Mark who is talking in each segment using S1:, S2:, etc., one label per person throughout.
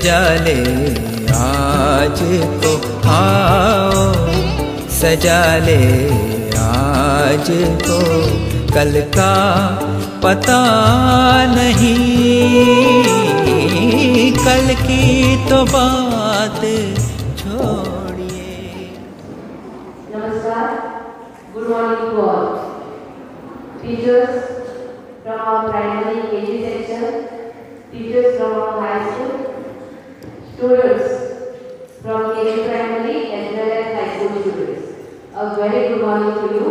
S1: सजा ले आज को, आओ सजा ले आज को, कल का पता नहीं, कल की तो बात छोड़िए।
S2: नमस्कार, good morning to all. Teachers from our primary KG section, teachers from our high school, students from KG primary as well as high school students. A very good morning to you.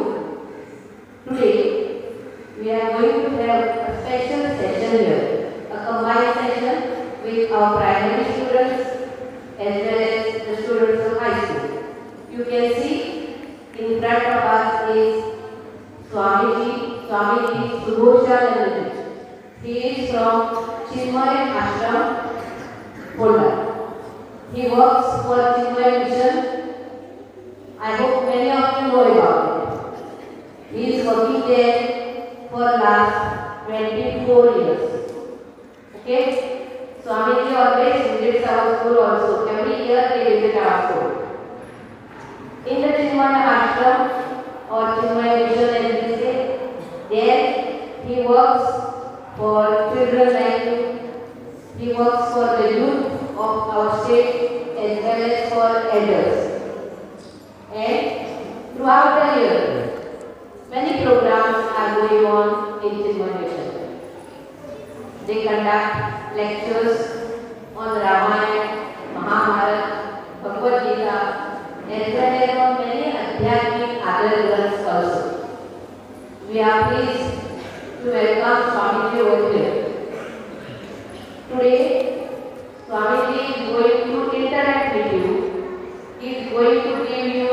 S2: Today we are going to have a special session here, a combined session with our primary students as well as the students of high school. You can see in front of us is Swamiji Subhoshanand. He is from Chinmay Ashram, Honda. He works for Chinmay Mission. I hope many of you know about it. He is working there for last 24 years. Okay? Swamiji always visits our school also. Every year they visit our school. In the Chinmay Ashram or Chinmay Mission, as we say, there he works for children like you. He works for the youth of our state as well as for elders. And throughout the year, many programs are going on in Chinmay Mission. They conduct lectures on Ramayana, Mahabharata, Bhagavad Gita, as well as on many Adhyatmic other grants also. We are pleased to welcome Swamiji over here. Today, Swamiji is going to interact with you. He is going to give you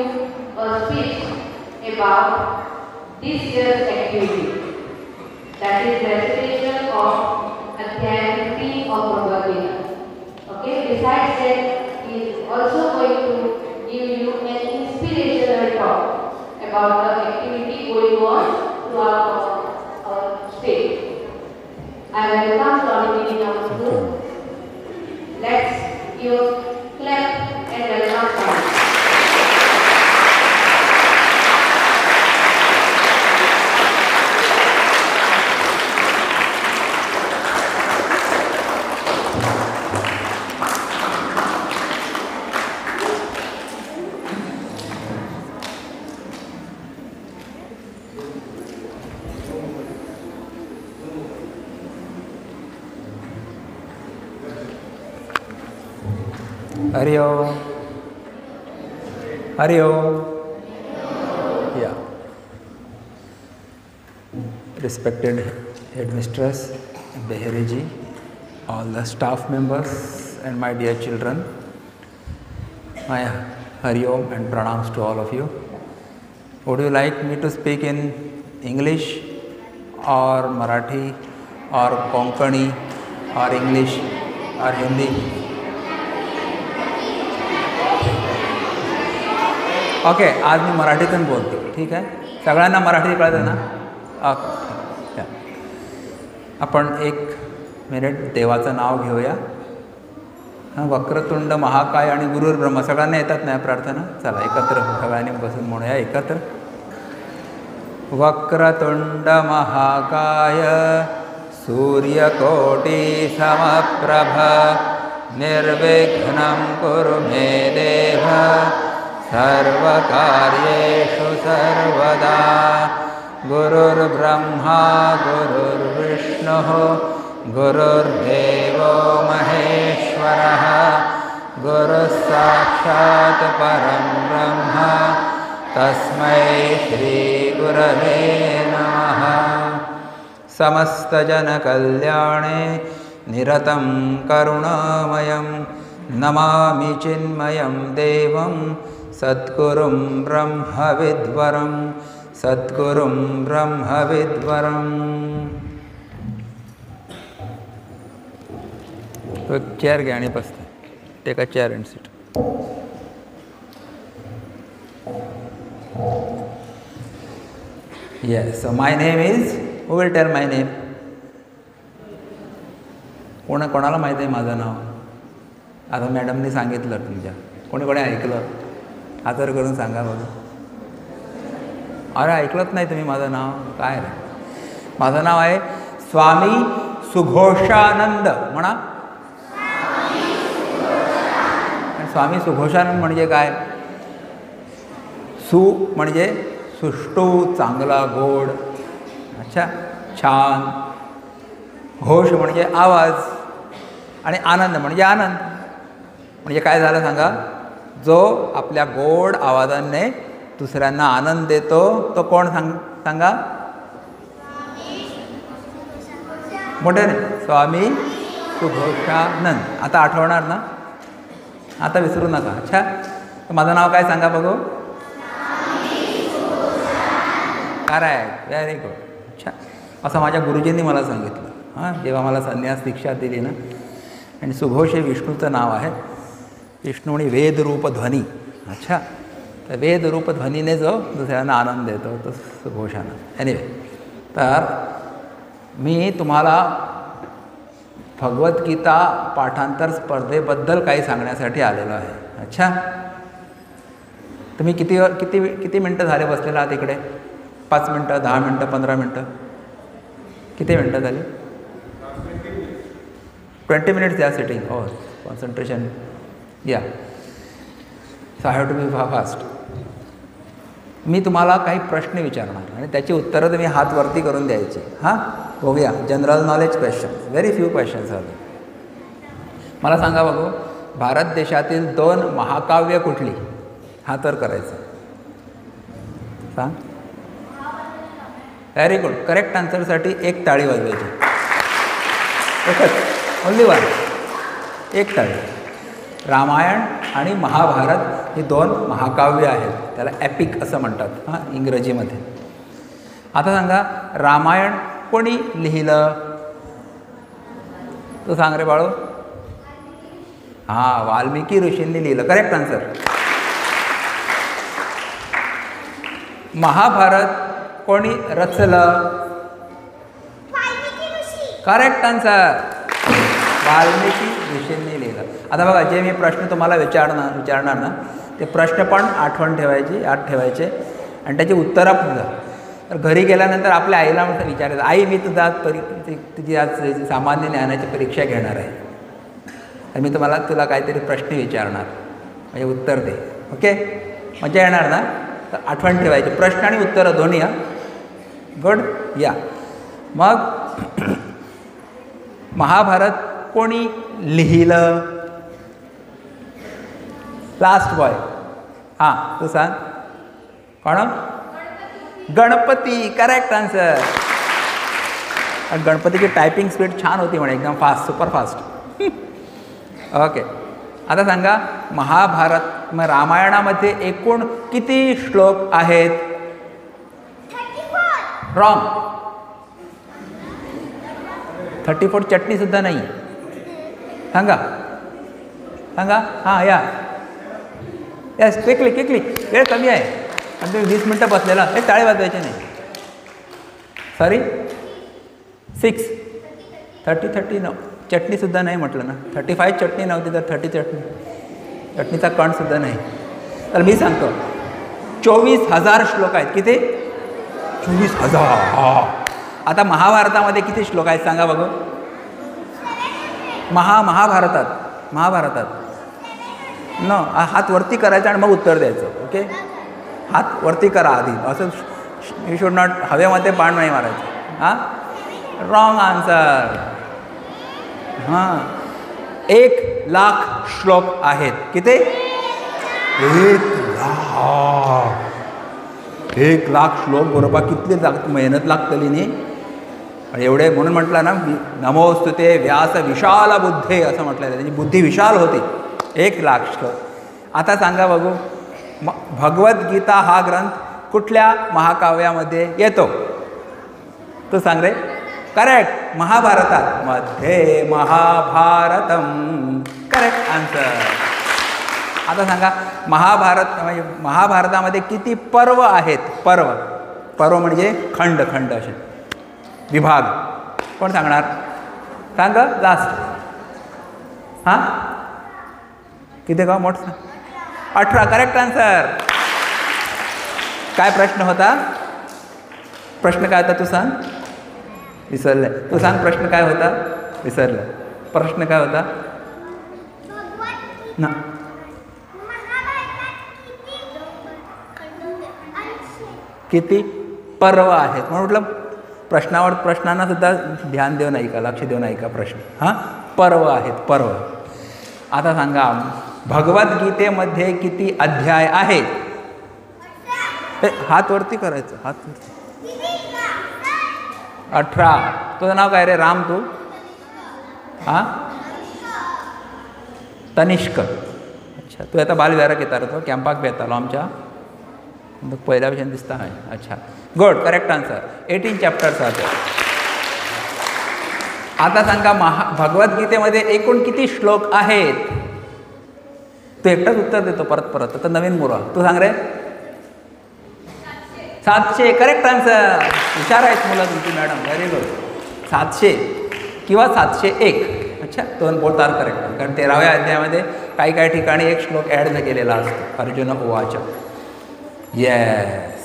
S2: a speech about this year's activity, that is recitation of Adhyay 3 of Bhagavad Gita. Okay, besides that, he is also going to give you an inspirational talk about the activity going on throughout our state. I welcome Swamiji in our school. Let's give a clap and welcome Swamiji.
S1: Hari Om. Hari Om. Yeah. Respected headmistress Beheri ji, all the staff members and my dear children, my Hari Om and pranams to all of you. Would you like me to speak in English or Marathi or Konkani or English or Hindi? Okay, आज मी मराठीतून बोलते, ठीक आहे? सगळ्यांना मराठी कळतं ना? Okay. आपण एक मिनिट देवाचं नाव घेऊया. वक्रतुंड महाकाय आणि गुरुर ब्रह्म सगळ्यांना येतात ना प्रार्थना? चला एकत्र सगळ्यांनी बसून म्हणूया एकत्र. वक्रतुंड महाकाय सूर्यकोटि समप्रभ निर्विघ्नं कुरु मे देव सर्वकार्येषु सर्वदा. गुरुर्ब्रह्मा गुरुर्विष्णुः गुरुर्देवो महेश्वरः गुरुः साक्षात् परं ब्रह्म तस्मै श्रीगुरवे नमः. समस्तजनकल्याणे निरतं करुणामयं नमामि चिन्मयं देवं सद्गुरुं ब्रह्मविद्वरं सद्गुरुं ब्रह्मविद्वरम्. एक चेयर घ्या आणि बसते. Take a chair and sit. Yes, so my name is, who will tell my name? कोणाला माहिती आहे माझं नाव? आता मॅडमनी सांगितलं तुमच्या, कोणी कोणी ऐकलं आदर करून सांगा बघू. अरे ऐकलंच नाही तुम्ही माझं नाव काय रे? माझं नाव आहे स्वामी सुघोषानंद. म्हणा. स्वामी सुघोषानंद म्हणजे काय? सु म्हणजे सुष्टू, चांगला, गोड, अच्छा, छान. घोष म्हणजे आवाज आणि आनंद म्हणजे आनंद. म्हणजे काय झालं सांगा? जो आपल्या गोड आवाजाने दुसऱ्यांना आनंद देतो तो कोण सांगा? मोठ्याने. स्वामी सुघोषानंद. आता आठवणार ना? आता विसरू नका. अच्छा, तर माझं नाव काय सांगा बघू? Correct, very good. अच्छा, असं माझ्या गुरुजींनी मला सांगितलं हां, जेव्हा मला संन्यास दीक्षा दिली ना. आणि सुघोष हे विष्णूचं नाव आहे. विष्णू आणि वेदरूप ध्वनी. अच्छा, तर वेदरूप ध्वनीने जो दुसऱ्यांना आनंद देतो तो सुघोषानंद. एनिवे, तर मी तुम्हाला भगवद्गीता पाठांतर स्पर्धेबद्दल काही सांगण्यासाठी आलेलो आहे. अच्छा, तुम्ही किती मिनटं झाले बसलेला आहात इकडे? 5 मिनटं, 10 मिनटं, 15 मिनटं? किती मिनटं झाली? 20 मिनिट्स द्या सिटिंग. हो, कॉन्सन्ट्रेशन या. So I have to be fast. मी तुम्हाला काही प्रश्न विचारणार आणि त्याची उत्तरं तुम्ही हात वरती करून द्यायची. हां, बघूया. General knowledge questions, very few questions आले. मला सांगा बघू, भारत देशातील 2 महाकाव्य कुठली? हा तर करायचं. सांग. Very good. करेक्ट आन्सरसाठी 1 टाळी वाजवायची. एकच, ओनली 1. 1 टाळी. रामायण आणि महाभारत ही 2 महाकाव्य आहेत. त्याला एपिक असं म्हणतात हां इंग्रजीमध्ये. आता सांगा, रामायण कोणी लिहिलं? तू सांग रे बाळू. हां, वाल्मिकी ऋषींनी लिहिलं. Correct answer. महाभारत कोणी रचलं? Correct answer. वाल्मिकी ऋषींनी लिहिलं. आता बघा, जे मी प्रश्न तुम्हाला विचारणार ना, ते प्रश्न पण आठवण ठेवायची, याद ठेवायचे आणि त्याची उत्तरं पण द्या. तर घरी गेल्यानंतर आपल्या आईला विचारायचं, आई मी तुझी आज सामान्य ज्ञानाची परीक्षा घेणार आहे, तर मी तुला काहीतरी प्रश्न विचारणार, म्हणजे उत्तर दे. ओके, मजा येणार ना? तर आठवण ठेवायची, प्रश्न आणि उत्तरं दोन्ही. हां, गुड. या मग महाभारत कोणी लिहिलं? Last boy. हां, तू सांग. कोण? गणपती. Correct answer. गणपतीची टायपिंग स्पीड छान होती म्हणे, एकदम फास्ट, सुपर फास्ट. ओके, आता सांगा, महाभारत मग रामायणामध्ये एकूण किती श्लोक आहेत? रॉंग. 34. चटणीसुद्धा नाही. सांगा सांगा. हां, या. Yes, quickly. वेळ कमी आहे आणि तुम्ही 20 मिनटं बसलेला. हे टाळे वाजवायचे नाही. सॉरी, 6. 30 न चटणीसुद्धा नाही म्हटलं ना. 35 चटणी नव्हती तर 30 चटणीचा कणसुद्धा नाही. तर मी सांगतो, 24,000 श्लोक आहेत. किती? 24,000. आता महाभारतामध्ये किती श्लोक आहेत सांगा बघू? महाभारतात न हात वरती करायचा आणि मग उत्तर द्यायचं. ओके, हात वरती करा आधी. असं यू शुड नॉट हवेमध्ये बाण नाही मारायचं. हां, रॉंग आन्सर. हां, 1,00,000 श्लोक आहेत. किती? 1,00,000 श्लोक. बरोबर किती मेहनत लागतली नी एवढे. म्हणून म्हटलं ना, नमोस्तुते व्यास विशाल बुद्धे असं म्हटलेलं. त्याची बुद्धी विशाल होती. 1,00,000 श्लोक. आता सांगा बघू, भगवद्गीता हा ग्रंथ कुठल्या महाकाव्यामध्ये येतो? तू सांग रे. करेक्ट, महाभारतात. मध्ये महाभारतम. Correct answer. आता सांगा, म्हणजे महाभारतामध्ये किती पर्व आहेत? पर्व म्हणजे खंड असे, विभाग. कोण सांगणार? सांग लास्ट. हां, किती का मोठं 18. Correct answer. काय प्रश्न होता? प्रश्न काय होता तू सांग. विसरलं. तू सांग प्रश्न काय होता. विसरलं. प्रश्न काय होता ना. किती पर्व आहेत म्हणून म्हटलं प्रश्नांना सुद्धा ध्यान देऊन ऐका, लक्ष देऊन ऐका प्रश्न. हां, पर्व आहेत, पर्व. आता सांगा भगवद्गीतेमध्ये किती अध्याय आहेत? हात वरती करायचं, हात वरती. 18. तुझं नाव काय रे? राम. तू? हां, तनिष्क. अच्छा, तू आता बालविहाराक येता रे? तो कॅम्पाक बेतालो आमच्या पहिल्या विषयान दिसता आहे. अच्छा, गुड. Correct answer. 18 चॅप्टर्स आहेत. आता सांगा भगवद्गीतेमध्ये एकूण किती श्लोक आहेत? तू एकटाच उत्तर देतो परत परत. आता नवीन मुलं तू सांग रे. 700. Correct answer. हुशार आहेत मुलं तुमची मॅडम. Very good. 700 किंवा 701. अच्छा, दोन बोलतात करेक्ट. कारण 13व्या अध्यायामध्ये काही काही ठिकाणी एक श्लोक ॲड केलेला असतो. अर्जुन उवाच. येस.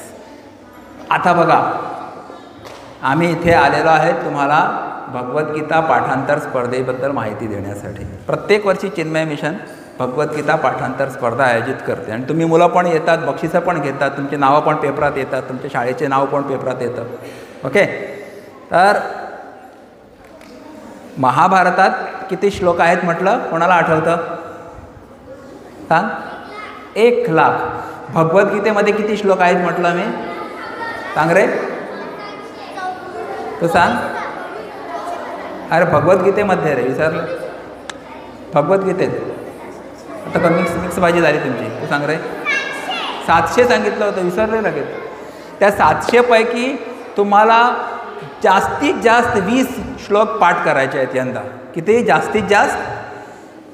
S1: आता बघा, आम्ही इथे आलेलो आहे तुम्हाला भगवद्गीता पाठांतर स्पर्धेबद्दल माहिती देण्यासाठी. प्रत्येक वर्षी चिन्मय मिशन भगवद्गीता पाठांतर स्पर्धा आयोजित करते आणि तुम्ही मुलं पण येतात, बक्षिसं पण घेतात, तुमची नावं पण पेपरात येतात, तुमच्या शाळेचे नाव पण पेपरात येतं. ओके. तर महाभारतात किती श्लोक आहेत म्हटलं? कोणाला आठवतं? सांग. 1,00,000. भगवद्गीतेमध्ये किती श्लोक आहेत म्हटलं मी? सांग रे. तू सांग. अरे भगवद्गीतेमध्ये रे, विसरलं. भगवद्गीतेत आता का मिक्स भाजी झाली तुमची. तू सांग रे. 700 सांगितलं होतं, विसरले लगेच. त्या 700 पैकी तुम्हाला जास्तीत जास्त 20 श्लोक पाठ करायचे आहेत यंदा. किती? जास्तीत जास्त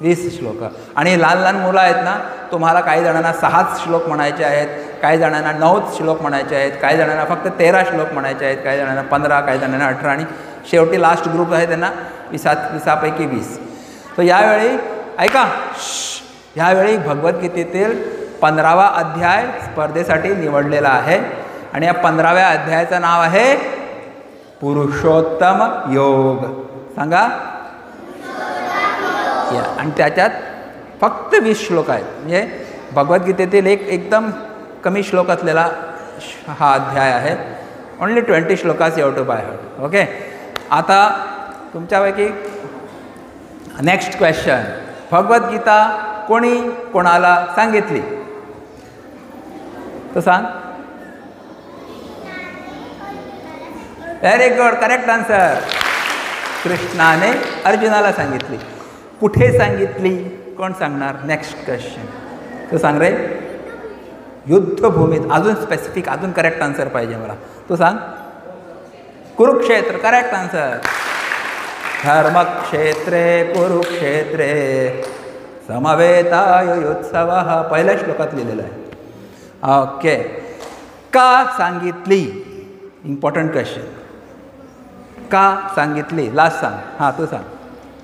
S1: 20 श्लोक. आणि लहान लहान मुलं आहेत ना, तुम्हाला काही जणांना 6 श्लोक म्हणायचे आहेत, काही जणांना 9 श्लोक म्हणायचे आहेत, काही जणांना फक्त 13 श्लोक म्हणायचे आहेत, काही जणांना 15, काही जणांना 18 आणि शेवटी लास्ट ग्रुप आहे त्यांना 20 पैकी 20. तर यावेळी ऐका, ह्यावेळी भगवद्गीतेतील 15वा अध्याय स्पर्धेसाठी निवडलेला आहे आणि या 15व्या अध्यायाचं नाव आहे पुरुषोत्तम योग. सांगा. आणि त्याच्यात फक्त 20 श्लोक आहेत. म्हणजे भगवद्गीतेतील एकदम कमी श्लोक असलेला हा अध्याय आहे. Only 20 shlokas you have to by heart. Okay. आता तुमच्यापैकी नेक्स्ट क्वेश्चन. भगवद्गीता कोणी कोणाला सांगितली? तर सांग. Very good. Correct answer. कृष्णाने अर्जुनाला सांगितली. कुठे सांगितली? कोण सांगणार? Next question. तू सांग रे. युद्धभूमीत. अजून स्पेसिफिक, अजून करेक्ट आन्सर पाहिजे मला. तू सांग. कुरुक्षेत्र. Correct answer. धर्मक्षेत्रे कुरुक्षेत्रे समवेतायुत्सव. पहिल्या श्लोकात लिहिलेला आहे. ओके. का सांगितली? Important question. का सांगितली? लास्ट सांग. हां तू सांग.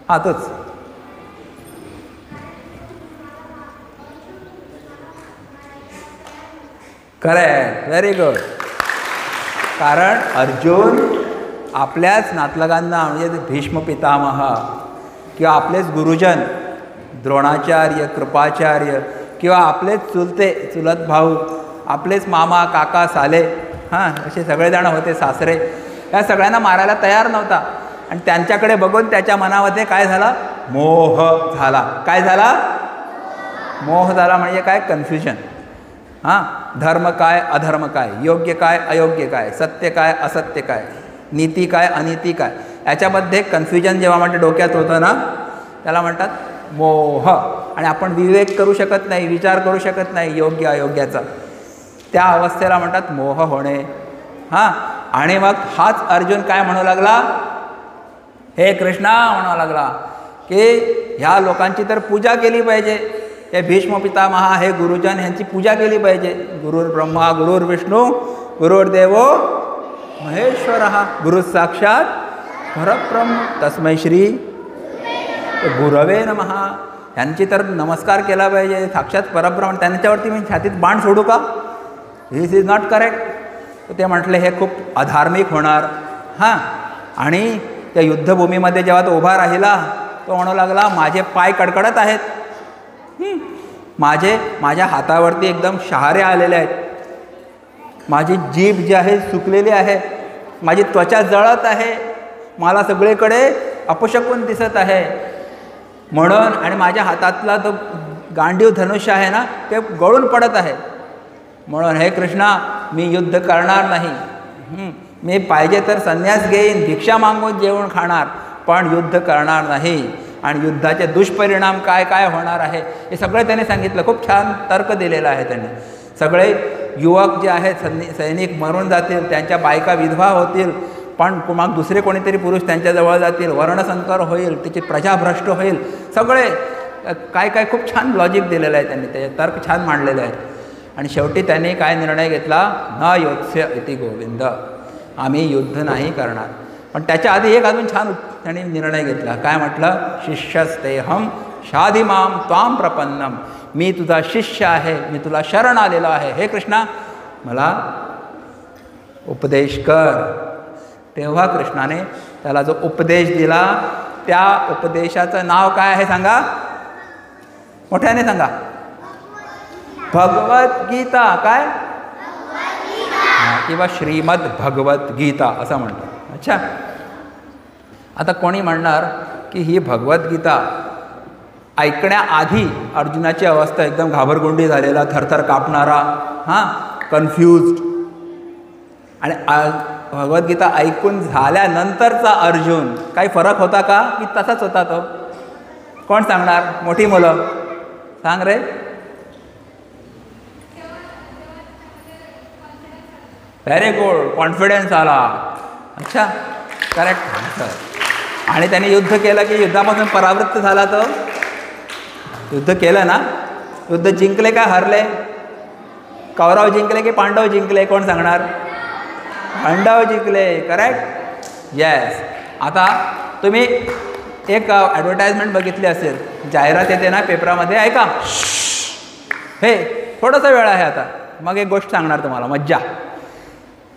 S1: हां तूच. करेक्ट. Very good. कारण अर्जुन आपल्याच नातलगांना म्हणजे भीष्म पितामह किंवा आपलेच गुरुजन द्रोणाचार्य, कृपाचार्य किंवा आपलेच चुलत भाऊ, आपलेच मामा, काका, साले, हां असे सगळेजण होते, सासरे, या सगळ्यांना मारायला तयार नव्हता. आणि त्यांच्याकडे बघून त्याच्या मनामध्ये काय झाला? मोह झाला. काय झाला? मोह झाला. म्हणजे काय? कन्फ्युजन. हां, धर्म काय, अधर्म काय, योग्य काय, अयोग्य काय, सत्य काय, असत्य काय, नीती काय, अनिती काय, याच्यामध्ये कन्फ्युजन जेव्हा म्हणजे डोक्यात होतं ना, त्याला म्हणतात मोह. आणि आपण विवेक करू शकत नाही, विचार करू शकत नाही योग्य अयोग्याचा, त्या अवस्थेला म्हणतात मोह होणे. हां, आणि मग हाच अर्जुन काय म्हणू लागला? हे कृष्णा म्हणू लागला की ह्या लोकांची तर पूजा केली पाहिजे. हे भीष्म पितामह, हे गुरुजन, ह्यांची पूजा केली पाहिजे. गुरुर् ब्रह्मा गुरुर्विष्णू गुरुर्देवो महेश्वरः गुरु साक्षात परब्रह्म तस्मै श्री गुरवे नमः. ह्यांची तर नमस्कार केला पाहिजे, साक्षात परब्रह्म, त्यांच्यावरती मी छातीत बाण सोडू का? दिस इज नॉट करेक्ट. ते म्हटले हे खूप अधार्मिक होणार. हां, आणि त्या युद्धभूमीमध्ये जेव्हा तो उभा राहिला तो म्हणू लागला, माझे पाय कडकडत आहेत, माझ्या हातावरती एकदम शहारे आलेले आहेत, माझी जीभ जी आहे सुकलेली आहे, माझी त्वचा जळत आहे, मला सगळीकडे अपशकुन दिसत आहे म्हणून, आणि माझ्या हातातला तो गांडीव धनुष्य आहे ना ते गळून पडत आहे म्हणून हे कृष्णा मी युद्ध करणार नाही. मी पाहिजे तर संन्यास घेईन, भिक्षा मागून जेवण खाणार, पण युद्ध करणार नाही. आणि युद्धाचे दुष्परिणाम काय काय होणार आहे हे सगळे त्यांनी सांगितलं. खूप छान तर्क दिलेला आहे त्यांनी. सगळे युवक जे आहेत सैनिक मरून जातील, त्यांच्या बायका विधवा होतील, पण मग दुसरे कोणीतरी पुरुष त्यांच्याजवळ जातील, वर्णसंकर होईल, त्याची प्रजा भ्रष्ट होईल, सगळे काय काय खूप छान लॉजिक दिलेलं आहे त्यांनी, त्याचे तर्क छान मांडलेले आहेत. आणि शेवटी त्यांनी काय निर्णय घेतला, न योत्स्य इति गोविंद, आम्ही युद्ध नाही करणार. पण त्याच्या आधी एक अजून छान त्यांनी निर्णय घेतला. काय म्हटलं, शिष्यस्तेहम शाधिमाम त्वाम प्रपन्नम, मी तुझा शिष्य आहे, मी तुला शरण आलेलो आहे, हे कृष्णा मला उपदेश कर. तेव्हा कृष्णाने त्याला जो उपदेश दिला त्या उपदेशाचं नाव काय आहे सांगा, मोठ्याने सांगा. भगवद्गीता. काय? किंवा श्रीमद भगवद्गीता असं म्हणतात. अच्छा, आता कोणी म्हणणार की ही भगवद्गीता ऐकण्याआधी अर्जुनाची अवस्था एकदम घाबरगुंडी झालेला, थरथर कापणारा, कन्फ्यूज्ड, आणि भगवद्गीता ऐकून झाल्यानंतरचा अर्जुन काही फरक होता का की तसाच होता तो? कोण सांगणार? मोठी मुलं सांग रे. व्हेरी गुड, कॉन्फिडन्स आला. अच्छा, करेक्ट. आणि त्याने युद्ध केलं की युद्धापासून परावृत्त झाला तो? युद्ध केलं ना. युद्ध जिंकले का हरले? कौरव जिंकले की पांडव जिंकले? कोण सांगणार? पांडव जिंकले. Correct, yes. आता तुम्ही एक ॲडव्हर्टाइजमेंट बघितली असेल, जाहिरात येते ना पेपरामध्ये, ऐका हे थोडासा वेळ आहे आता, मग एक गोष्ट सांगणार तुम्हाला, मज्जा.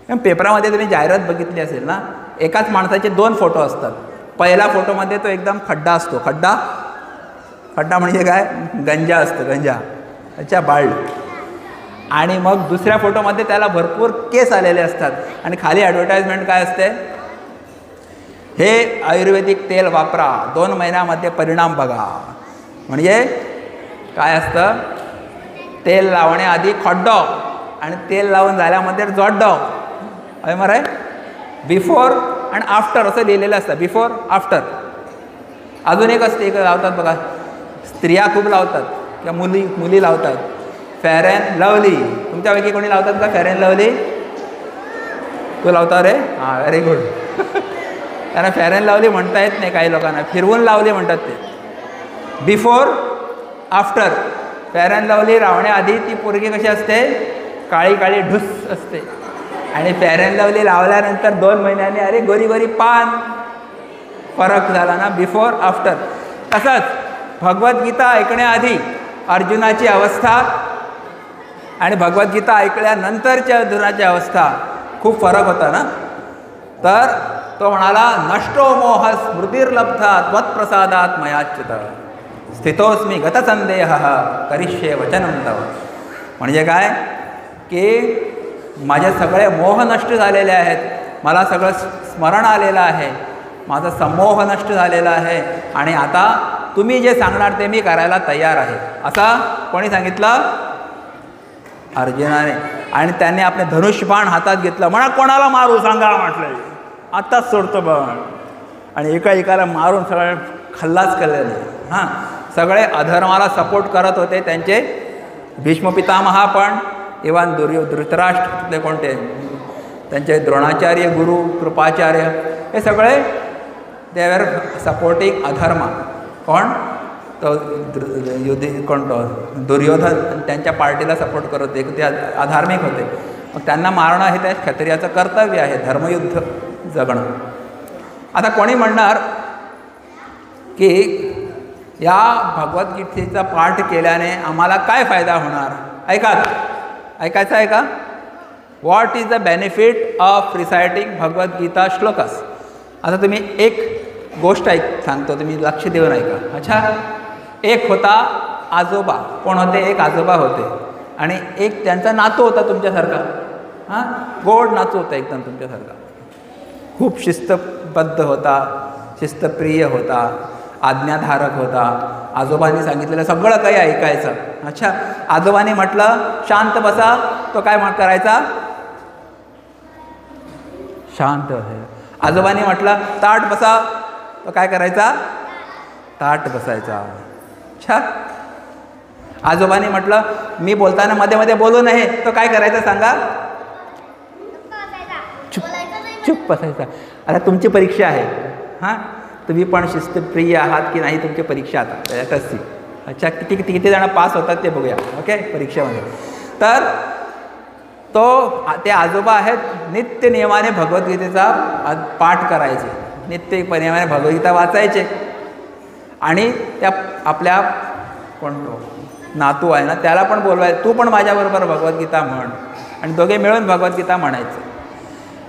S1: पेपरामध्ये तुम्ही जाहिरात बघितली असेल ना, एकाच माणसाचे 2 फोटो असतात. पहिला फोटोमध्ये तो एकदम खड्डा असतो. खड्डा म्हणजे काय? गंजा असतो, गंजा. अच्छा, बाळ. आणि मग दुसऱ्या फोटोमध्ये त्याला भरपूर केस आलेले असतात आणि खाली ॲडव्हर्टाइजमेंट काय असते, हे आयुर्वेदिक तेल वापरा, 2 महिन्यामध्ये परिणाम बघा. म्हणजे काय असतं, तेल लावण्याआधी खड्डो आणि तेल लावून झाल्यामध्ये जोड्डो. अय मरे, बिफोर आणि आफ्टर असं लिहिलेलं असतं, बिफोर आफ्टर. अजून एक असते, एक लावतात बघा, स्त्रिया खूप लावतात किंवा मुली लावतात, फेअर अँड लवली. तुमच्यापैकी कोणी लावतात का फेअर अँड लवली? तू लावता रे? हां, व्हेरी गुड. त्यांना फेअर अँड लवली म्हणता येत नाही, काही लोकांना फिरवून लावली म्हणतात ते. Before after. Fair and Lovely लावण्याआधी ती पोरगी कशी असते, काळी काळी ढुस असते, आणि फेअर अँड लवली लावल्यानंतर 2 महिन्यांनी अरे गोरी गोरी पान. फरक झाला ना, बिफोर आफ्टर. तसंच भगवद्गीता ऐकण्याआधी अर्जुनाची अवस्था आणि भगवद्गीता ऐकल्यानंतरच्या अर्जुनाची अवस्था खूप फरक होता ना. तर तो म्हणाला, नष्टो मोह स्मृतिर्लब्धा त्वत्प्रसादात मयाच्युत स्थितोस्मी गतसंदेह करिष्ये वचनं तव. म्हणजे काय की माझे सगळे मोह नष्ट झालेले आहेत, मला सगळं स्मरण आलेलं आहे, माझा समोह नष्ट झालेला आहे, आणि आता तुम्ही जे सांगणार ते मी करायला तयार आहे. असा कोणी सांगितलं? अर्जुनाने. आणि त्याने आपले धनुष्यबाण हातात घेतलं. म्हणा कोणाला मारू सांगा म्हटलं, आत्ताच सोडतो बाण. आणि एकाला मारून सगळे खल्लास केलेले. सगळे अधर्माला सपोर्ट करत होते त्यांचे भीष्म पितामहा, पण इव्हन धृतराष्ट्र कोणते त्यांचे द्रोणाचार्य, गुरु कृपाचार्य, हे सगळे दे वर सपोर्टिंग अधर्म. कोण? तो कोण? तो दुर्योधन त्यांच्या पार्टीला सपोर्ट करत होते, ते अधार्मिक होते. मग त्यांना मारणं हे त्या क्षत्रियाचं कर्तव्य आहे, धर्मयुद्ध जगणं. आता कोणी म्हणणार की या भगवद्गीतेचा पाठ केल्याने आम्हाला काय फायदा होणार? ऐकायचं आहे का? What is the benefit of reciting Bhagavadgita shlokas? आता तुम्ही एक गोष्ट सांगतो, तुम्ही लक्ष देऊन ऐका. अच्छा, एक होता आजोबा. कोण होते? एक आजोबा होते आणि एक त्यांचा नातू होता तुमच्यासारखा. हां, गोड नातू होता एकदम तुमच्यासारखा. खूप शिस्तबद्ध होता, शिस्तप्रिय होता, आज्ञाधारक होता. आजोबांनी सांगितलेलं सगळं काही ऐकायचं. अच्छा, आजोबांनी म्हटलं शांत बसा, तो काय करायचा? शांत आहे. आजोबांनी म्हटलं ताट बसा, तो काय करायचा? ताट बसायचा. अच्छा, आजोबांनी म्हटलं मी बोलताना मध्ये मध्ये बोलू नये, तो काय करायचा सांगा? चुप बसायचा. आता तुमची परीक्षा आहे. हां, तुम्ही पण शिस्तप्रिय आहात की नाही तुमची परीक्षा आता त्याच्यातच ती. अच्छा, किती जण पास होतात ते बघूया. ओके, परीक्षेमध्ये. तर ते आजोबा आहेत, नित्य नियमाने भगवद्गीतेचा पाठ करायचे, नित्य नियमाने भगवद्गीता वाचायचे आणि त्या आपल्या कोणतो नातू आहे ना त्याला पण बोलवायचं, तू पण माझ्याबरोबर भगवद्गीता म्हण, आणि दोघे मिळून भगवद्गीता म्हणायचं.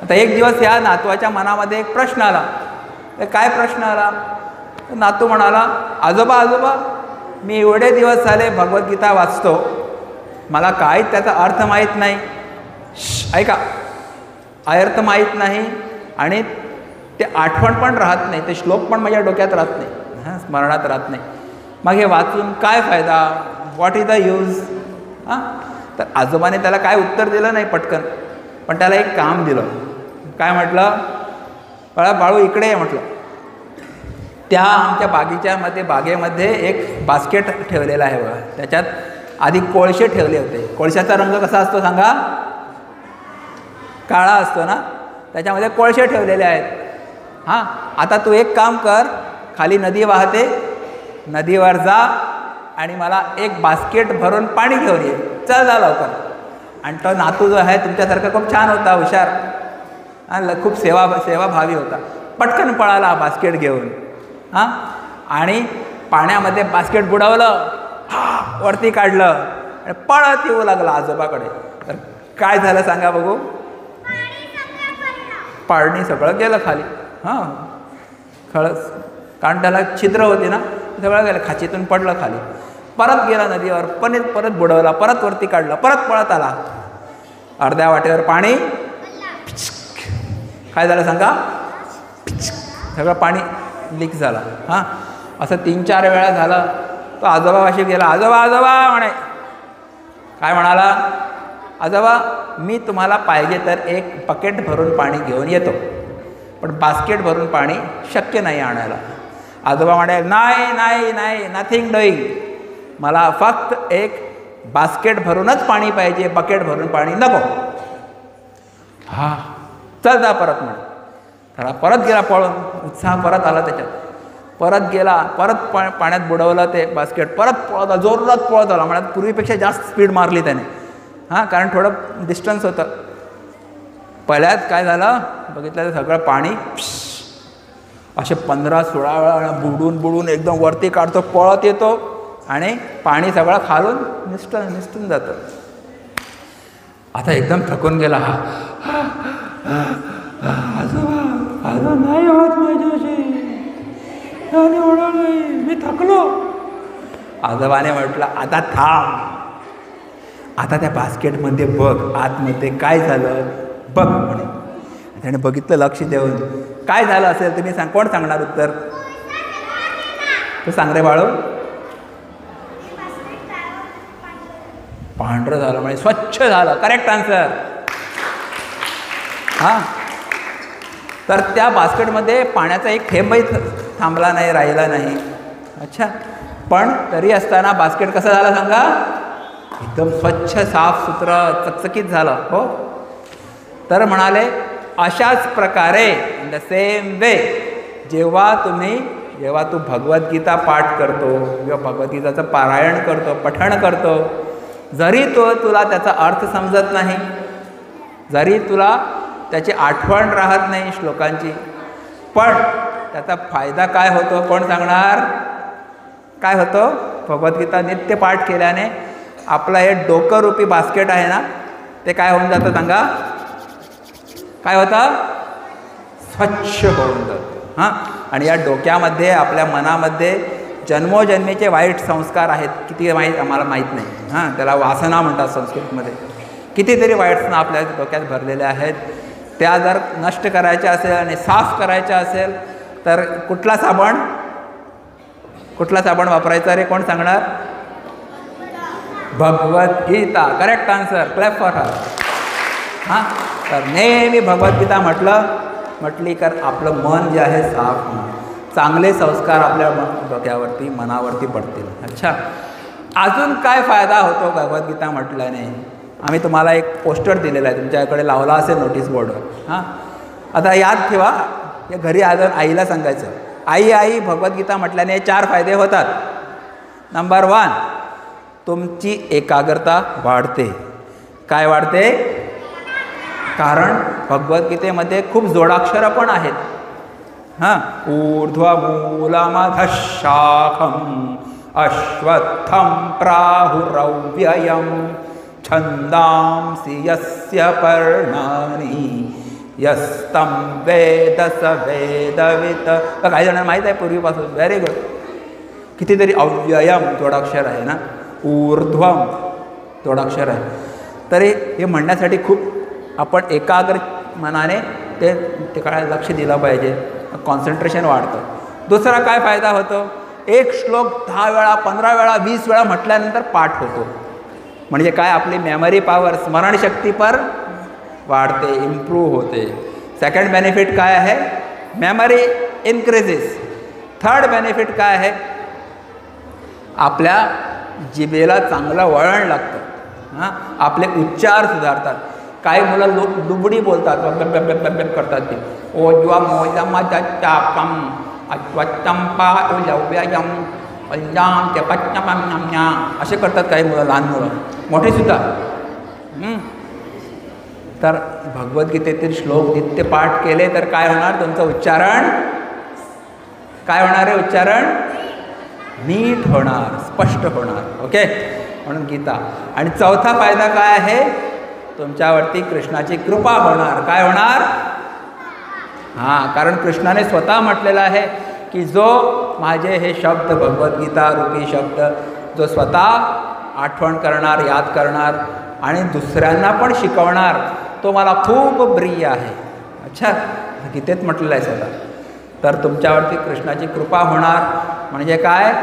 S1: आता एक दिवस या नातवाच्या मनामध्ये एक प्रश्न आला. काय प्रश्न आला? नातू म्हणाला, आजोबा मी एवढे दिवस झाले भगवद्गीता वाचतो, मला काहीच त्याचा अर्थ माहीत नाही. ऐका, अर्थ माहीत नाही आणि ते आठवण पण राहत नाही, ते श्लोक पण माझ्या डोक्यात राहत नाही, हां, स्मरणात राहत नाही. मग हे वाचून काय फायदा? What is the use? हां, तर आजोबाने त्याला काय उत्तर दिलं नाही पटकन, पण त्याला एक काम दिलं. काय म्हटलं? बाळू इकडे आहे म्हटलं. त्या आमच्या बागेमध्ये एक बास्केट ठेवलेला आहे बघा, त्याच्यात आधी कोळसे ठेवले होते. कोळशाचा रंग कसा असतो सांगा? काळा असतो ना, त्याच्यामध्ये कोळसे ठेवलेले आहेत. हां, आता तू एक काम कर, खाली नदी वाहते, नदीवर जा आणि मला एक बास्केट भरून पाणी घेऊन ये, चल जा लवकर. आणि तो नातू जो आहे तुमच्यासारखा खूप छान होता, हुशार आणि खूप सेवाभावी होता. पटकन पळाला बास्केट घेऊन. हां, आणि पाण्यामध्ये बास्केट बुडवलं, वरती काढलं आणि पळत येऊ लागला आजोबाकडे. तर काय झालं सांगा बघू? पाणी सगळं गेलं खाली. हां, खळस, कारण त्याला छिद्र होती ना, सगळं गेलं, खाचीतून पडलं खाली. परत गेला नदीवर, परत बुडवला, परत वरती काढलं, परत पळत आला. अर्ध्या वाटेवर पाणी, काय झालं सांगा? सगळं पाणी लीक झालं. हां, असं 3-4 वेळा झालं. तो आजोबापाशी गेला. आजोबा म्हणे. काय म्हणाला? आजोबा मी तुम्हाला पाहिजे तर एक बकेट भरून पाणी घेऊन येतो, पण बास्केट भरून पाणी शक्य नाही आणायला. आजोबा म्हणे नाही, नथिंग डुईंग, मला फक्त एक बास्केट भरूनच पाणी पाहिजे, बकेट भरून पाणी नको. हां, चल जा परत म्हणे. त्याला परत गेला पळून, उत्साह परत आला त्याच्यात. परत गेला, परत पाण्यात बुडवलं ते बास्केट, परत पळत, जोरात पळत आला. म्हणा पूर्वीपेक्षा जास्त स्पीड मारली त्याने. हां, कारण थोडं डिस्टन्स होतं. पहिल्यात काय झालं बघितलं, सगळं पाणी असे 15-16 वेळा बुडून एकदम वरती काढतो, पळत येतो आणि पाणी सगळं खालून निसटून जातं. आता एकदम थकून गेला. आजोबा नाही होत माझ्याशी, मी थकलो. आजोबाने म्हटलं आता थांब, आता त्या बास्केटमध्ये बघ, आतमध्ये काय झालं बघ म्हणे. त्याने बघितलं लक्ष देऊन. काय झालं असेल तुम्ही सांग, कोण सांगणार उत्तर? तू सांग रे बाळू. पांढरं झालं म्हणजे स्वच्छ झालं. Correct answer. हां, तर त्या बास्केटमध्ये पाण्याचा एक थेंबही थांबला नाही, राहिला नाही. अच्छा, पण तरी असताना बास्केट कसं झालं सांगा? एकदम स्वच्छ, साफसुथरं, चकचकीत झालं. हो, तर म्हणाले अशाच प्रकारे इन द सेम वे जेव्हा तू भगवद्गीता पाठ करतो किंवा भगवद्गीताचं पारायण करतो, पठण करतो, जरी तुला त्याचा अर्थ समजत नाही, जरी तुला त्याची आठवण राहत नाही श्लोकांची, पण त्याचा फायदा काय होतो कोण सांगणार? काय होतं, भगवद्गीता नित्य पाठ केल्याने आपलं हे डोकंरूपी बास्केट आहे ना, ते काय होऊन जातं सांगा, काय होतं, स्वच्छ होऊन जातं. हां, आणि या डोक्यामध्ये आपल्या मनामध्ये जन्मोजन्मीचे वाईट संस्कार आहेत, किती आम्हाला माहीत नाही. हां, त्याला वासना म्हणतात संस्कृतमध्ये. कितीतरी वाईटसना आपल्या डोक्यात भरलेल्या आहेत. त्या जर नष्ट करायच्या असेल आणि साफ करायच्या असेल तर कुठला साबण वापरायचा रे, कोण सांगणार? Bhagavad Gita. Correct answer, clap for her. हां, तर नेहमी भगवद्गीता म्हटली तर आपलं मन जे आहे साफ होणार, चांगले संस्कार आपल्या डोक्यावरती मनावरती पडतील. अच्छा, अजून काय फायदा होतो भगवद्गीता म्हटल्याने? आम्ही तुम्हाला एक पोस्टर दिलेला आहे, तुमच्याकडे लावला असेल नोटीस बोर्डवर. हां, आता याद ठेवा, या घरी आलं आईला सांगायचं, आई भगवद्गीता म्हटल्याने 4 फायदे होतात. नंबर 1, तुमची एकाग्रता वाढते. काय वाढते? कारण भगवद्गीतेमध्ये खूप जोडाक्षरं पण आहेत. हां, ऊर्ध्वमूलमधः शाखम् अश्वत्थं प्राहुरव्ययं छन्दांसि यस्य पर्णानि यस्तं वेद स वेदवित्. तर काही जणांना माहीत आहे पूर्वीपासून. Very good. कितीतरी अव्ययम जोडाक्षर आहे ना, ऊर्ध्वम जोडाक्षर आहे. तरी हे म्हणण्यासाठी खूप आपण एकाग्र मनाने ते काय लक्ष दिलं पाहिजे, कॉन्सन्ट्रेशन वाढतं. दुसरा काय फायदा होतो? एक श्लोक 10 वेळा 15 वेळा 20 वेळा म्हटल्यानंतर पाठ होतो. म्हणजे काय, आपली मेमरी पॉवर, स्मरणशक्ती पर वाढते, इम्प्रूव्ह होते. सेकंड बेनिफिट काय आहे? Memory increases. थर्ड बेनिफिट काय आहे? आपल्या जिभेला चांगलं वळण लागतं. हां, आपले उच्चार सुधारतात. काही मुलं लुबडी बोलतात, करतात ते. ओज्वा मोजमा चापम अश्वत्थंपा उलव्ययम अल्लाम ते पच्चमन्या असे करतात काही मुलं, लहान मुलं, मोठेसुद्धा. तर भगवद्गीतेतील श्लोक नित्य पाठ केले तर काय होणार? तुमचं उच्चारण काय होणार आहे? उच्चारण नीट होणार, स्पष्ट होणार. ओके, म्हणून गीता. आणि चौथा फायदा काय आहे? तुमच्यावरती कृष्णाची कृपा होणार. काय होणार? हां, कारण कृष्णाने स्वतः म्हटलेलं आहे की जो माझे हे शब्द, भगवद्गीता रूपी शब्द, जो स्वतः आठवण करणार, याद करणार आणि दुसऱ्यांना पण शिकवणार, तो मला खूप प्रिय आहे. अच्छा, गीतेत म्हटलेलं आहे स्वतः. तर तुमच्यावरती कृष्णाची कृपा होणार. म्हणजे काय?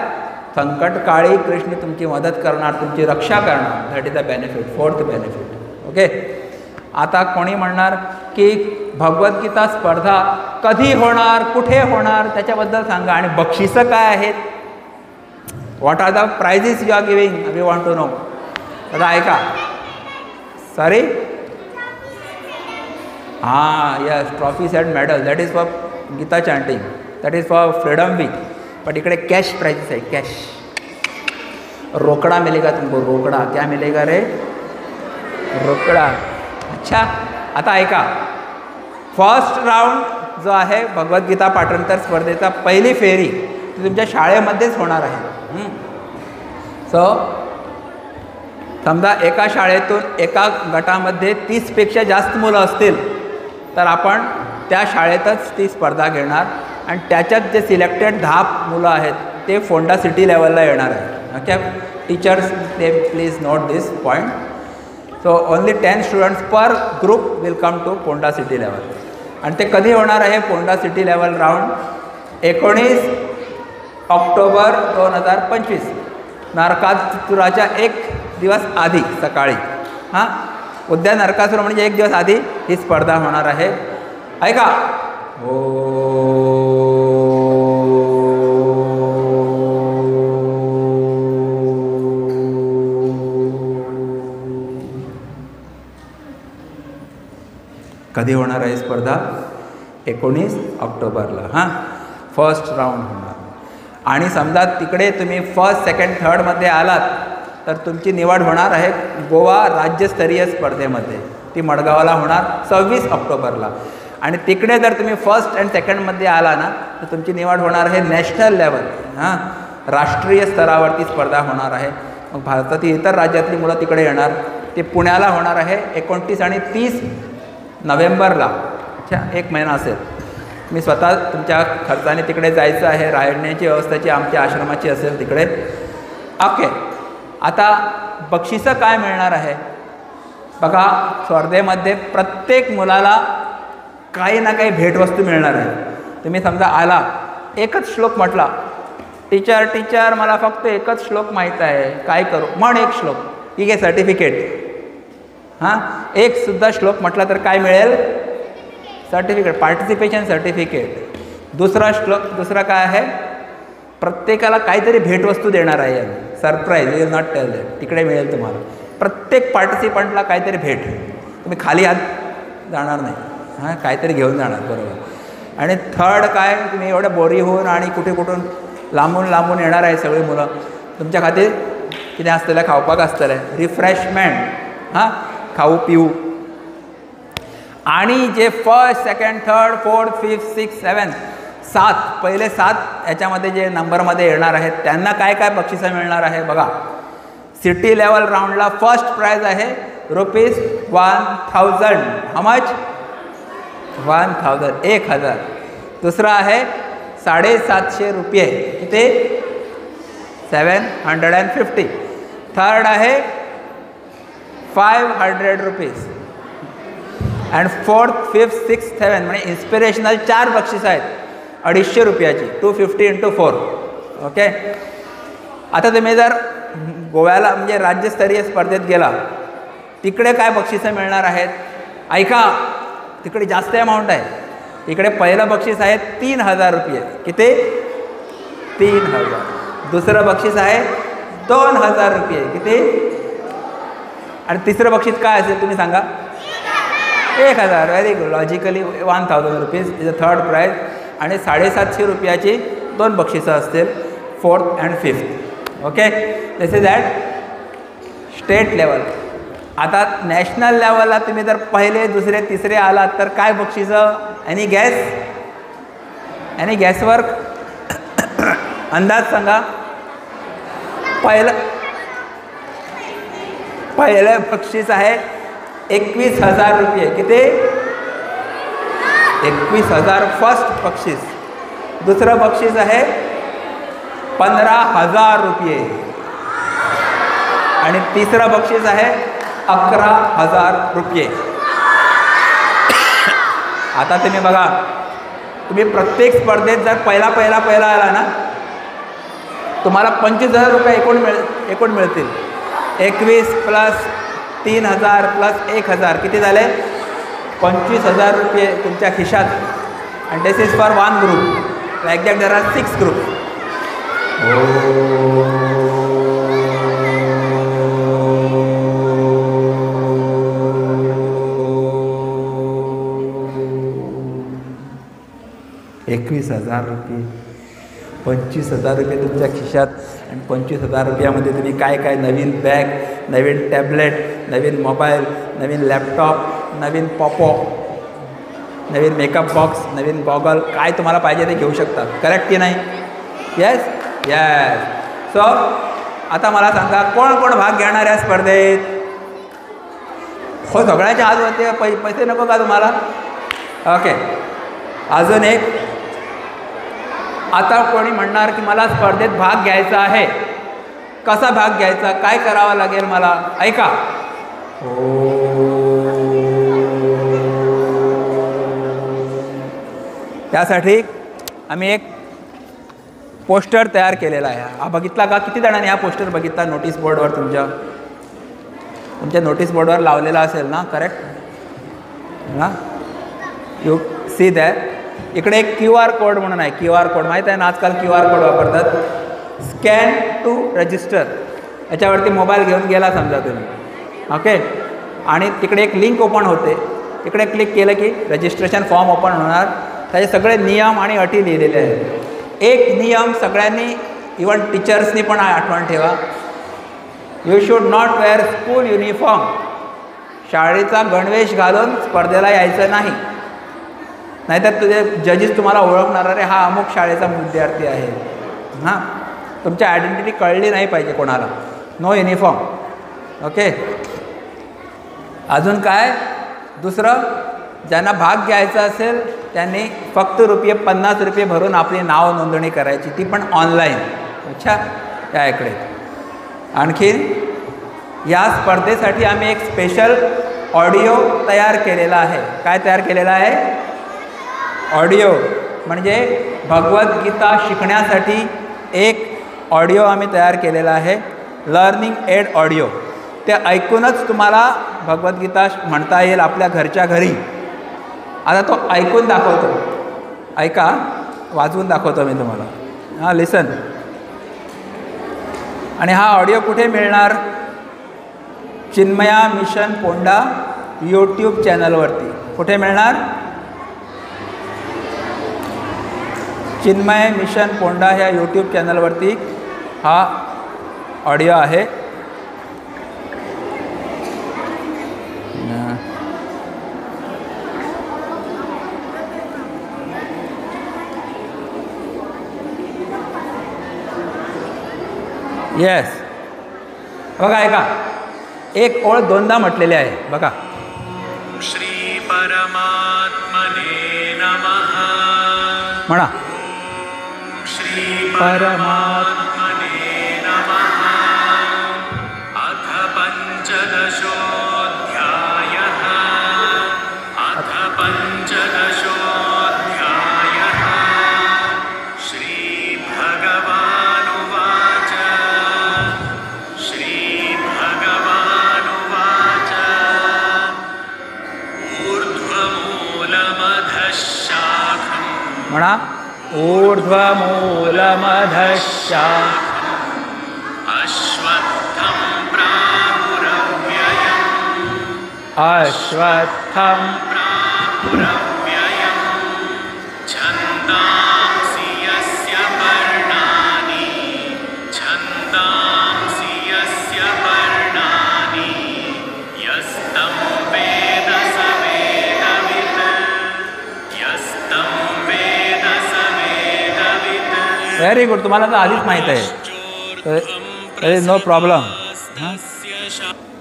S1: संकटकाळी कृष्ण तुमची मदत करणार, तुमची रक्षा करणार. That is the benefit, fourth benefit. Okay, आता कोणी म्हणणार की भगवद्गीता स्पर्धा कधी होणार, कुठे होणार, त्याच्याबद्दल सांगा. आणि बक्षिसं काय आहेत? What are the prizes you are giving? We want to know. आता ऐका. सॉरी, हां, yes, trophies and medal. That is for Gita chanting, that is for freedom week. But इकडे कॅश प्राइजेस आहे, कॅश. रोकड़ा मिलेगा तुमको, रोकड़ा. क्या मिलेगा रे? रोकड़ा. अच्छा, आता ऐका. फर्स्ट राऊंड जो आहे भगवद्गीता पाठांतर स्पर्धेचा, पहिली फेरी ती तुमच्या शाळेमध्येच होणार आहे. सो समजा एका शाळेतून एका गटामध्ये 30पेक्षा जास्त मुलं असतील तर आपण त्या शाळेतच ती स्पर्धा घेणार. आणि त्याच्यात जे सिलेक्टेड 10 मुलं आहेत ते फोंडा सिटी लेवलला येणार आहे. Okay, teachers, they please note this point. So only 10 students per group will come to Ponda city level. आणि ते कधी होणार आहे Ponda city level round? 19 October 2025, नरकासुराच्या 1 दिवस आधी सकाळी. हां, उद्या नरकासुर म्हणजे 1 दिवस आधी ही स्पर्धा होणार आहे. ऐका. कधी होणार आहे स्पर्धा? 19 ऑक्टोबरला. हां, फर्स्ट राऊंड होणार. आणि समजा तिकडे तुम्ही फर्स्ट, सेकंड, थर्डमध्ये आलात तर तुमची निवड होणार आहे गोवा राज्यस्तरीय स्पर्धेमध्ये. ती मडगावला होणार 26 ऑक्टोबरला. आणि तिकडे जर तुम्ही फर्स्ट अँड सेकंडमध्ये आला ना तर तुमची निवड होणार आहे नॅशनल लेवल. हां, राष्ट्रीय स्तरावरती स्पर्धा होणार आहे. मग भारतातील इतर राज्यातली मुलं तिकडे येणार. ते पुण्याला होणार आहे 29 आणि 30 नोव्हेंबरला. अच्छा, 1 महिना असेल. मी स्वतः तुमच्या खर्चाने तिकडे जायचं आहे. राहण्याची व्यवस्थेची आमच्या आश्रमाची असेल तिकडे. ओके, आता बक्षिसं काय मिळणार आहे बघा. स्पर्धेमध्ये प्रत्येक मुलाला काही ना काही भेटवस्तू मिळणार आहे. तुम्ही समजा आला, एकच श्लोक म्हटला, टीचर मला फक्त एकच श्लोक माहीत आहे, काय करू, म्हण एक श्लोक, ठीक आहे, सर्टिफिकेट. हां, एक सुद्धा श्लोक म्हटला तर काय मिळेल? Certificate, participation certificate. दुसरा काय आहे, प्रत्येकाला काहीतरी भेटवस्तू देणार आहे. Surprise, will not tell that, तिकडे मिळेल तुम्हाला. प्रत्येक पार्टिसिपंटला काहीतरी भेट. तुम्ही खाली हात जाणार नाही, हां, काहीतरी घेऊन जाणार, बरोबर. आणि थर्ड काय, तुम्ही एवढं बोरी होऊन आणि कुठून लांबून येणार आहे सगळी मुलं. तुमच्या खातीर कितें आसतलें, खावपाक आसतलें, रिफ्रेशमेंट, हां, खाऊ पिऊ. आणि जे first, second, third, fourth, fifth, six, seven, 7 पहिले 7 याच्यामध्ये जे नंबरमध्ये येणार आहेत त्यांना काय काय बक्षिसं मिळणार आहे बघा. सिटी लेवल राऊंडला फर्स्ट प्राइज आहे ₹1000. How much? 1000, 1000. दुसरा आहे ₹750, किती? 750. थर्ड आहे ₹500. अँड फोर्थ, फिफ्थ, सिक्स, सेवन म्हणजे इन्स्पिरेशनल 4 बक्षिसं आहेत ₹250, 250 × 4. ओके. आता तुम्ही जर गोव्याला म्हणजे राज्यस्तरीय स्पर्धेत गेला, तिकडे काय बक्षिसं मिळणार आहेत ऐका. तिकडे जास्त अमाऊंट आहे. इकडे पहिलं बक्षीस आहे ₹3000, किती? 3000. दुसरं बक्षीस आहे ₹2000, किती? आणि तिसरं बक्षीस काय असेल तुम्ही सांगा? 1000. Very good, logically ₹1000 is a third prize. आणि ₹750ची 2 बक्षिसं असतील, fourth and fifth. Okay, this is at state level. आता नॅशनल लेवलला तुम्ही जर पहिले, दुसरे, तिसरे आलात तर काय बक्षिसं? Any gas? एनी गॅसवर्क? अंदाज सांगा. पहिलं बक्षीस आहे ₹21,000, किती? 21,000 फर्स्ट बक्षीस. दुसरं बक्षीस आहे ₹15,000. आणि तिसरं बक्षीस आहे ₹11,000. आता तुम्ही बघा, तुम्ही प्रत्येक स्पर्धेत जर पहिला आला ना, तुम्हाला ₹25,000 एकूण मिळतील. 21 + 3000 + 1000, किती झाले? ₹25,000 तुमच्या खिशात. आणि this is for 1 group. Like that there are 6 groups. ₹21,000, ₹25,000 तुमच्या खिशात. आणि ₹25,000 तुम्ही काय काय, नवीन बॅग, नवीन टॅबलेट, नवीन मोबाईल, नवीन लॅपटॉप, नवीन पॉपो, नवीन मेकअप बॉक्स, नवीन गॉगल, काय तुम्हाला पाहिजे ते घेऊ शकता. करेक्ट की नाही? Yes yes. सो आता मला सांगा, कोण भाग घेणार या स्पर्धेत? हो, सगळ्याच्या हातवरती पैसे नको का तुम्हाला? ओके. अजून एक, आता कोणी म्हणणार की मला स्पर्धेत भाग घ्यायचा आहे, कसा भाग घ्यायचा, काय करावं लागेल मला? ऐका. त्यासाठी आम्ही एक पोस्टर तयार केलेला आहे. हा बघितला का? किती जणांनी हा पोस्टर बघितला? नोटीस बोर्डवर, तुमच्या नोटीस बोर्डवर लावलेला असेल ना? करेक्ट ना? You see that. इकडे एक QR कोड म्हणून आहे. QR कोड माहीत आहे ना, आजकाल QR कोड वापरतात. Scan to register. याच्यावरती मोबाईल घेऊन गेला समजा तुम्ही, ओके, आणि तिकडे एक लिंक ओपन होते. तिकडे क्लिक केलं की रजिस्ट्रेशन फॉर्म ओपन होणार. त्याचे सगळे नियम आणि अटी लिहिलेले आहेत. एक नियम सगळ्यांनी, इवन टीचर्सनी पण आठवण ठेवा. You should not wear school uniform. शाळेचा गणवेश घालून स्पर्धेला यायचं नाही, नाहीतर तुझे जजेस तुम्हाला ओळखणार, अरे हा अमुक शाळेचा विद्यार्थी आहे. हां, तुमची आयडेंटिटी कळली नाही पाहिजे कोणाला. No uniform. ओके. अजून काय दुसरं, ज्यांना भाग घ्यायचा असेल त्यांनी फक्त ₹50 भरून आपली नाव नोंदणी करायची, ती पण ऑनलाईन. अच्छा, त्या इकडे. आणखीन या स्पर्धेसाठी आम्ही एक स्पेशल ऑडिओ तयार केलेला आहे. काय तयार केलेला आहे? ऑडिओ. म्हणजे भगवद्गीता शिकण्यासाठी एक ऑडिओ आम्ही तयार केलेला आहे, लर्निंग एड ऑडिओ. ते ऐकूनच तुम्हाला भगवद्गीता म्हणता येईल आपल्या घरच्या घरी. आता तो ऐकून दाखवतो. ऐका, वाजवून दाखवतो मी तुम्हाला. हां, लिसन. आणि हा ऑडिओ कुठे मिळणार? चिन्मया मिशन पोंडा यूट्यूब चॅनलवरती. कुठे मिळणार? चिन्मय मिशन पोंडा ह्या यूट्यूब चॅनलवरती हा ऑडिओ आहे. येस, बघा, ऐका. एक ओळ दोनदा म्हटलेली आहे. बघा.
S3: श्री परमात्मने नमः.
S1: म्हणा.
S3: श्री परमात्मने नमः. अथ पंचदशोऽध्यायः. अथ पंचदशोऽध्यायः. श्री भगवानुवाच. श्री भगवानुवाच. ऊर्ध्वमूलमधः शाखम्.
S1: म्हणा. ऊर्ध्वमूलमधः शाखम्.
S3: अश्वत्थं प्राहुरव्ययम्.
S1: अश्वत्थं
S3: प्राहुरव्ययम्. छन्दांसि यस्य पर्णानि. छन्दांसि यस्य पर्णानि. यस्तं वेद स वेदवित्. यस्तं वेद स वेदवित्.
S1: Very good. तुम्हाला तर आधीच माहीत आहे. No problem.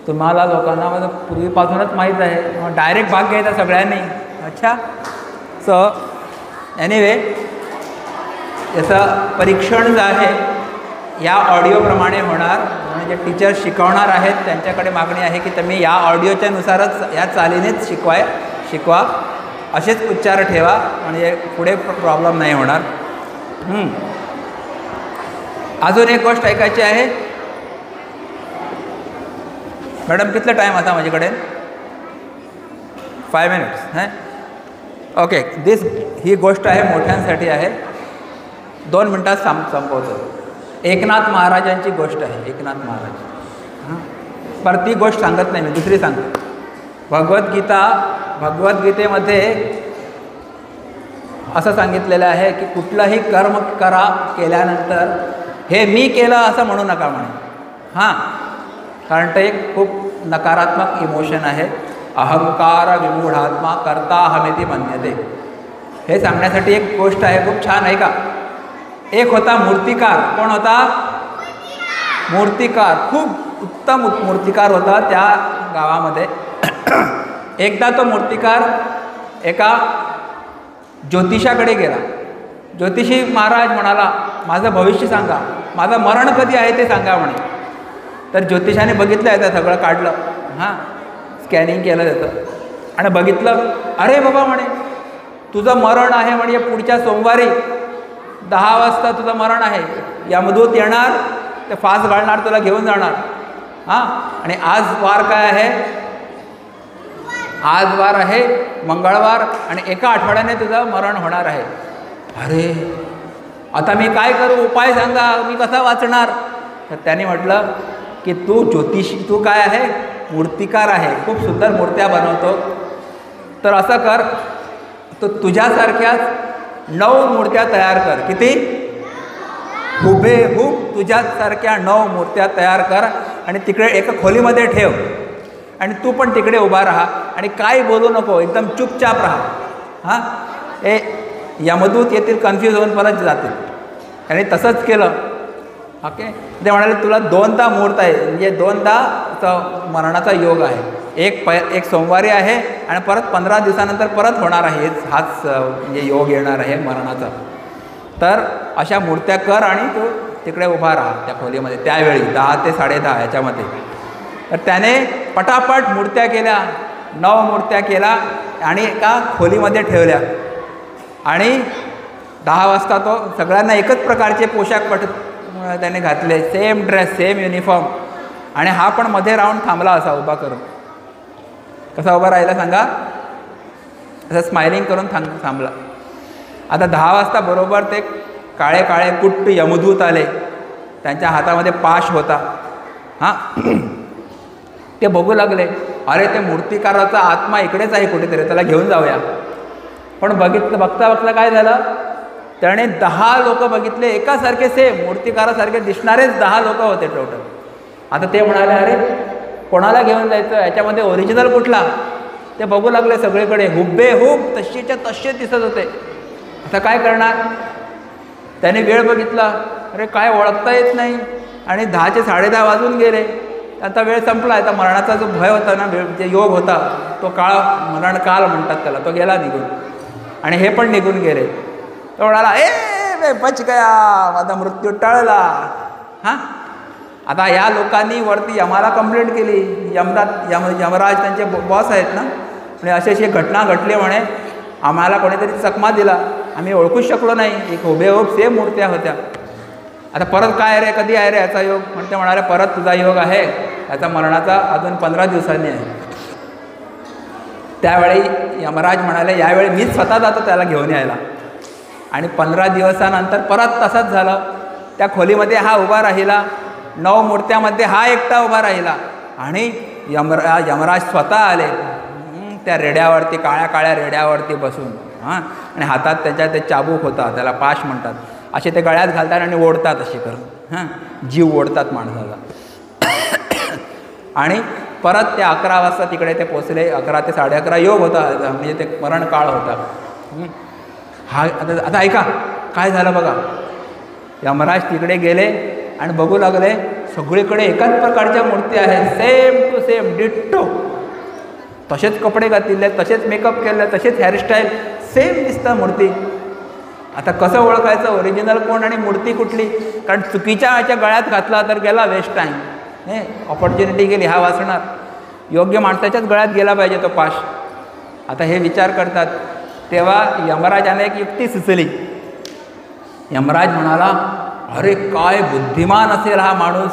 S1: तुम्हाला लोकांना म्हणजे पूर्वीपासूनच माहीत आहे. डायरेक्ट भाग घ्यायचा सगळ्यांनी. अच्छा. सो एनिवे, याचं परीक्षण जे आहे या ऑडिओप्रमाणे होणार. म्हणजे टीचर शिकवणार आहेत त्यांच्याकडे मागणी आहे की तुम्ही या ऑडिओच्या नुसारच या चालीनेच शिकवा. असेच उच्चार ठेवा म्हणजे पुढे प्रॉब्लेम नाही होणार. अजून एक गोष्ट ऐकायची आहे. मॅडम कितला टाईम आता माझ्याकडे? 5 मिनिट्स. ओके. ही गोष्ट आहे मोठ्यांसाठी आहे. 2 मिनटात संपवतो. एकनाथ महाराजांची गोष्ट आहे. एकनाथ महाराज. पर ती गोष्ट सांगत नाही मी, दुसरी सांगतो. भगवद्गीतेमध्ये असं सांगितलेलं आहे की कुठलंही कर्म केल्यानंतर हे मी केलं असं म्हणू नका म्हणे. हां, कारण ते एक खूप नकारात्मक इमोशन आहे. अहंकार विमूढात्मा कर्ता अहमेती मन्यते. हे सांगण्यासाठी एक गोष्ट आहे, खूप छान आहे का. एक होता मूर्तिकार. कोण होता? मूर्तिकार. खूप उत्तम मूर्तिकार होता त्या गावामध्ये. एकदा तो मूर्तिकार एका ज्योतिषाकडे गेला. ज्योतिषी महाराज म्हणाला, माझं भविष्य सांगा, माझं मरण कधी आहे ते सांगा म्हणे. तर ज्योतिषाने बघितलं आहे, तर सगळं काढलं. हां, स्कॅनिंग केलं त्याचं आणि बघितलं. अरे बाबा म्हणे, तुझं मरण आहे म्हणजे पुढच्या सोमवारी 10 वाजता तुझं मरण आहे. यमदूत येणार, ते फास घालणार, तुला घेऊन जाणार. हां, आणि आज वार काय आहे? आज वार आहे मंगळवार आणि एका आठवड्याने तुझं मरण होणार आहे. अरे आता मी काय करू? उपाय सांगा, मी कसा वाचणार? तर त्याने म्हटलं की तू काय आहे? मूर्तिकार आहे, खूप सुंदर मूर्त्या बनवतो. तर असं कर, तो तुझ्यासारख्याच 9 मूर्त्या तयार कर. किती? हुबेहूब तुझ्यासारख्या 9 मूर्त्या तयार कर आणि तिकडे एका खोलीमध्ये ठेव आणि तू पण तिकडे उभा राहा आणि काय बोलू नको, एकदम चुपचाप राहा. हां, हे यमदूत येतील, कन्फ्यूज होऊन परत जातील. आणि तसंच केलं. ओके. ते म्हणाले तुला 2दा मुहूर्त आहे, म्हणजे 2दा मरणाचा योग आहे. एक सोमवारी आहे आणि परत 15 दिवसानंतर परत होणार आहे. हाच म्हणजे योग येणार आहे मरणाचा. तर अशा मूर्त्या कर आणि तू तिकडे उभा राहा त्या खोलीमध्ये त्यावेळी 10 ते 10:30 याच्यामध्ये. तर त्याने पटापट मूर्त्या केल्या, 9 मूर्त्या केल्या आणि एका खोलीमध्ये ठेवल्या. आणि 10 वाजता तो सगळ्यांना एकच प्रकारचे पोशाख त्याने घातले, सेम ड्रेस, सेम युनिफॉर्म. आणि हा पण मध्ये राहून थांबला असा उभा करून. कसा उभा राहिला सांगा? असं स्माइलिंग करून थांबला. आता 10 वाजता बरोबर ते काळे काळे कुट्ट यमदूत आले. त्यांच्या हातामध्ये पाश होता. हां, ते बघू लागले, अरे ते मूर्तिकाराचा आत्मा इकडेच आहे कुठेतरी, त्याला घेऊन जाऊया. पण बघता काय झालं, त्याने 10 लोक बघितले एकासारखे, सेम मूर्तिकारासारखे दिसणारेच 10 लोक होते टोटल. आता ते म्हणाले, अरे कोणाला घेऊन जायचं, याच्यामध्ये ओरिजिनल कुठला? ते बघू लागले सगळीकडे, हुबेहूब तशीच्या तसे दिसत होते. आता काय करणार? त्याने वेळ बघितला, अरे काय ओळखता येत नाही. आणि 10चे 10:30 वाजून गेले. आता वेळ संपला. आता मरणाचा जो भय होता ना, जे योग होता, तो काळ, मरण काल म्हणतात त्याला, तो गेला निघून. आणि हे पण निघून गेले. तो म्हणाला, ए बच गया, माझा मृत्यू टळला. हां, आता या लोकांनी वरती यमाला कंप्लेंट केली. यमराज त्यांचे बॉस आहेत ना, म्हणजे अशी घटना घडली म्हणे, आम्हाला कोणीतरी चकमा दिला, आम्ही ओळखूच शकलो नाही. एक हुबेहूब सेम मूर्त्या होत्या. आता परत काय रे, कधी आहे रे याचा योग? म्हणते म्हणाले, परत तुझा योग आहे, याचा मरणाचा अजून 15 दिवसांनी आहे. त्यावेळी यमराज म्हणाले, यावेळी मीच स्वतः जातो त्याला घेऊन यायला. आणि 15 दिवसानंतर परत तसंच झालं. त्या खोलीमध्ये हा उभा राहिला, 9 मूर्त्यामध्ये हा एकटा उभा राहिला. आणि यमराज स्वतः आले त्या रेड्यावरती, काळ्या काळ्या रेड्यावरती बसून. हां, आणि हातात त्याच्या ते चाबूक होता, त्याला पाश म्हणतात. असे ते गळ्यात घालतात आणि ओढतात असे करून. हां, जीव ओढतात माणसाला. आणि परत ते 11 वाजता तिकडे ते पोचले. 11 ते 11:30 योग होता, म्हणजे ते मरण काळ होता. हा आता ऐका काय झालं बघा. यमराज तिकडे गेले आणि बघू लागले, सगळीकडे एकाच प्रकारच्या मूर्ती आहेत, सेम टू सेम, डिट्टो. तसेच कपडे घातलेले, तसेच मेकअप केले, तसेच हेअरस्टाईल, सेम दिसतात मूर्ती. आता कसं ओळखायचं ओरिजिनल कोण आणि मूर्ती कुठली? कारण चुकीच्या ह्याच्या गळ्यात घातला तर गेला वेस्ट टाईम. हे ऑपॉर्च्युनिटी गेली, हा वाचणार. योग्य माणसाच्याच गळ्यात गेला पाहिजे तो पाश. आता हे विचार करतात. तेव्हा यमराजाने एक युक्ती सुचली. यमराज म्हणाला, अरे काय बुद्धिमान असेल हा माणूस.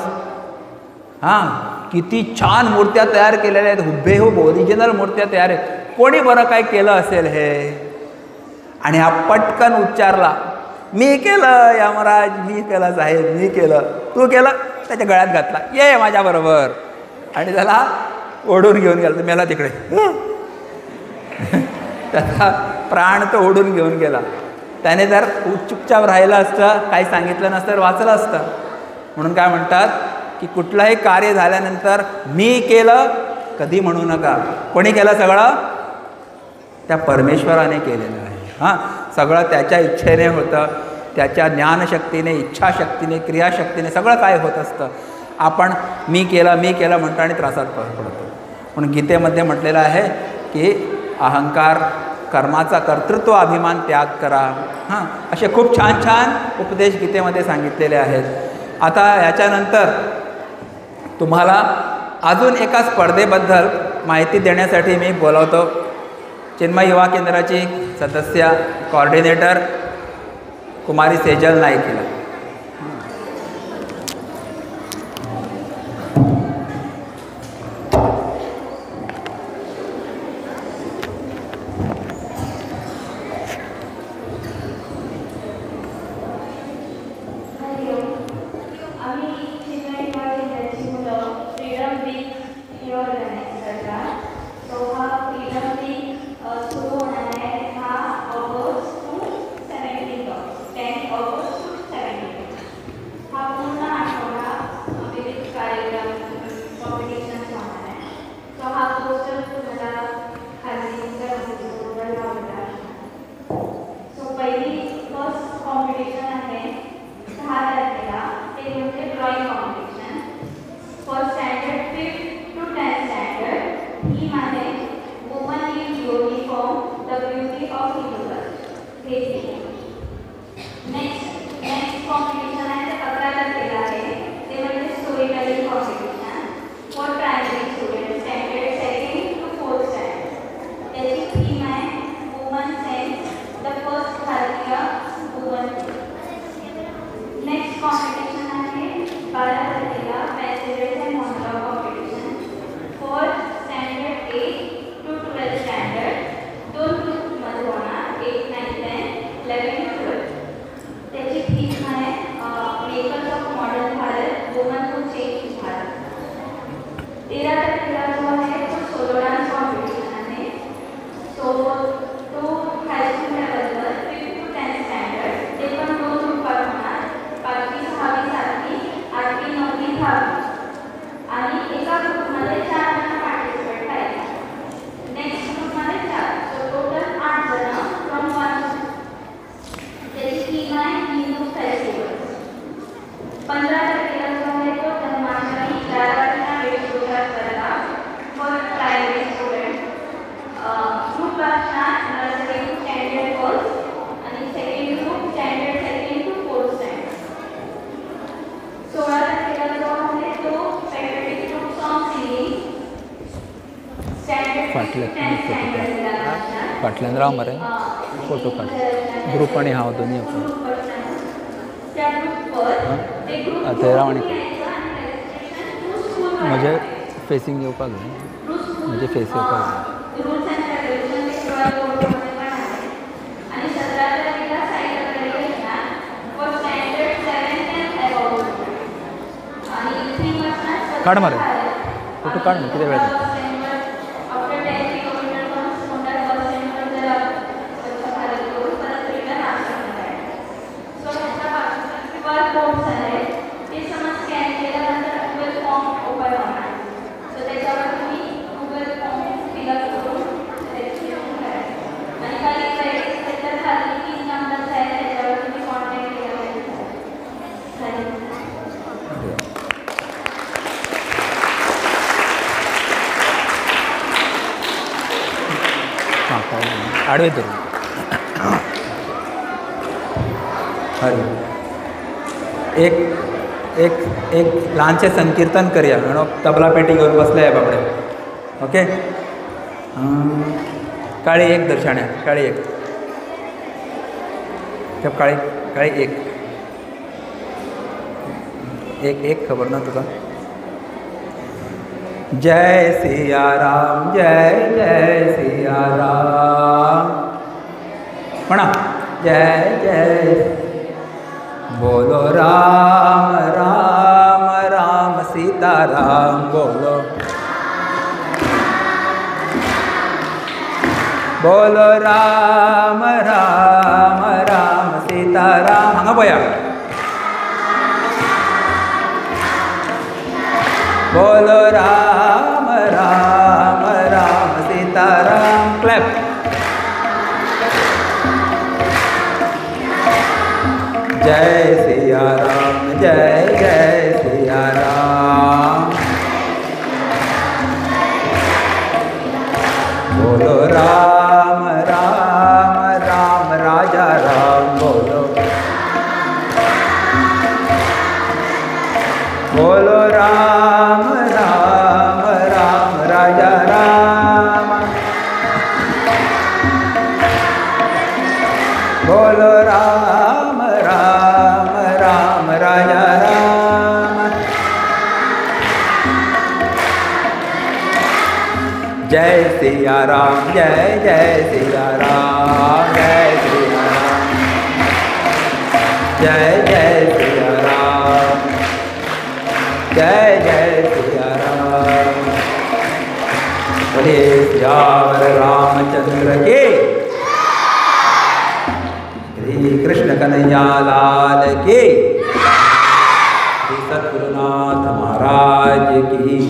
S1: हां, किती छान मूर्त्या तयार केलेल्या आहेत, हुबेहूब ओरिजिनल मूर्त्या तयार आहेत. कोणी बरं काय केलं असेल हे? आणि हा पटकन उच्चारला, मी केलं यमराज, मी केलं साहेब, मी केलं. तू केलं? त्याच्या गळ्यात घातला, ये माझ्याबरोबर. आणि त्याला ओढून घेऊन गेला. तर मेला तिकडे. त्याचा प्राण तो ओढून घेऊन गेला. त्याने जर चुपचाप राहिलं असतं, काही सांगितलं नसतं तर वाचलं असतं. म्हणून काय म्हणतात की कुठलंही कार्य झाल्यानंतर मी केलं कधी म्हणू नका. कोणी केलं? सगळं त्या परमेश्वराने केलेलं आहे. हां, सगळं त्याच्या इच्छेने होतं, त्याच्या ज्ञानशक्तीने, इच्छाशक्तीने, क्रियाशक्तीने सगळं काय होत असतं. आपण मी केलं म्हणतो आणि त्रासात पडतो. म्हणून गीतेमध्ये म्हटलेलं आहे की अहंकार, कर्माचा कर्तृत्व, अभिमान त्याग करा. हां, असे खूप छान छान उपदेश गीतेमध्ये सांगितलेले आहेत. आता याच्यानंतर तुम्हाला अजून एका स्पर्धेबद्दल माहिती देण्यासाठी मी बोलवतो चिन्मय युवा केंद्राची सदस्य, कोऑर्डिनेटर कुमारी सेजल नाईक हिला.
S4: नेक्स्ट कॉम्पिटिशन आहे ते 11 तारखेला आहे. ते म्हणजे story telling competition for primary student standard 2nd to 4th standard. त्याची थीम आहे वुमन सेन्स द फर्स्ट भारतीय वुमन. नेक्स्ट कॉम्पिटिशन आहे 12 तारखेला passages and monologue competition for standard 8 to 12th standard. 2 ग्रुपमध्ये होणार 8, 9, 10, 11, 12. त्याची थीम आहे makers of modern Bharat woman to change Bharat. 13 तारखेला जो आहे तो सोलो डान्स कॉम्पिटिशन आहे. सो तो हायस्कूल लेवलवर 5th to 10th स्टँडर्ड. ते पण 2 ग्रुपात होणार 5वी 6वी 7वी 8वी 9वी 10वी आणि एका ग्रुपमध्ये 4 जण पार्टिसिपेट करायचे. नेक्स्ट ग्रुपमध्ये 4. सो टोटल 8 जण फ्रॉम 1. त्याची थीम आहे हिंदू फेस्टिवल्स. 15 तारखेला जो आहे तो जन्माष्टमी 11 वेशभूषा स्पर्धा फॉर प्रायमरी स्टुडंट. ग्रुप असणार नर्सरी टू स्टँडर्ड फर्स्ट आणि second group standard 2nd to 4th standard. 16 तारखेला जो आहे तो patriotic group song singing standard 10th स्टँडर्डला असणार.
S1: फाटल्यान मरे फोटो काढ ग्रुप आणि हांव दोन्ही आपण
S4: त्या ग्रुपवर ते ग्रुप
S1: ते राव आणि
S4: रजिस्ट्रेशन
S1: म्हणजे फेसिंग येवपाक जाय म्हणजे फेस येवपाक जाय.
S4: रूल्स अँड रेग्युलेशन ते बोर्डमध्ये पण आहे. आणि 17 तारखेला सायकल घेणार for standard 7th and above. आणि थीम असणार
S1: काढ मरे फोटो काढ ना किती वेळ जाता.
S4: आफ्टर 10 किलोमीटर पण कोणत्या बस स्टँडवर जर स्वच्छ भारत करून परत रिटर्न आश्रमात आहे. सो ह्याच्या बाजूला कोड्स आहेत ते समज स्कॅन केल्यानंतर गुगल फॉर्म ओपन होणार. सो त्याच्यावर तुम्ही गुगल फॉर्म फिलअप करून रजिस्ट्रेशन करायचं. आणि काही क्रेडिट्स त्याच्यात खाली 3 नंबर्स आहेत त्याच्यावर तुम्ही कॉन्टॅक्ट केला पाहिजे.
S1: आडवे धरून हरी एक एक एक ल्हानशें संकीर्तन करया. तबला पेटी घेवन बसले बाबडे. ओके काळी एक दर्शाण्या काळी एक काळी काळी एक एक एक खबर ना तुका. जय सिया राम जय जय सिया राम म्हणा जय जय बोलो राम राम राम सीता राम बोलो बोलो राम राम राम सीता राम. हांगा पळया बोलो राम राम राम सीता राम. क्लैप. जय सिया राम जय जय सिया राम बोलो राम राम राम राजा राम बोलो बोलो राम राम राम राजा राम बोलो राम राम राम राजा राम. जय सिया राम जय जय सिया राम जय सिया राम जय जय सिया राम जय जय सिया राम. बोले सियावर रामचंद्र के श्री कृष्ण कन्हैया लाल के श्री सद्गुरुनाथ महाराज की.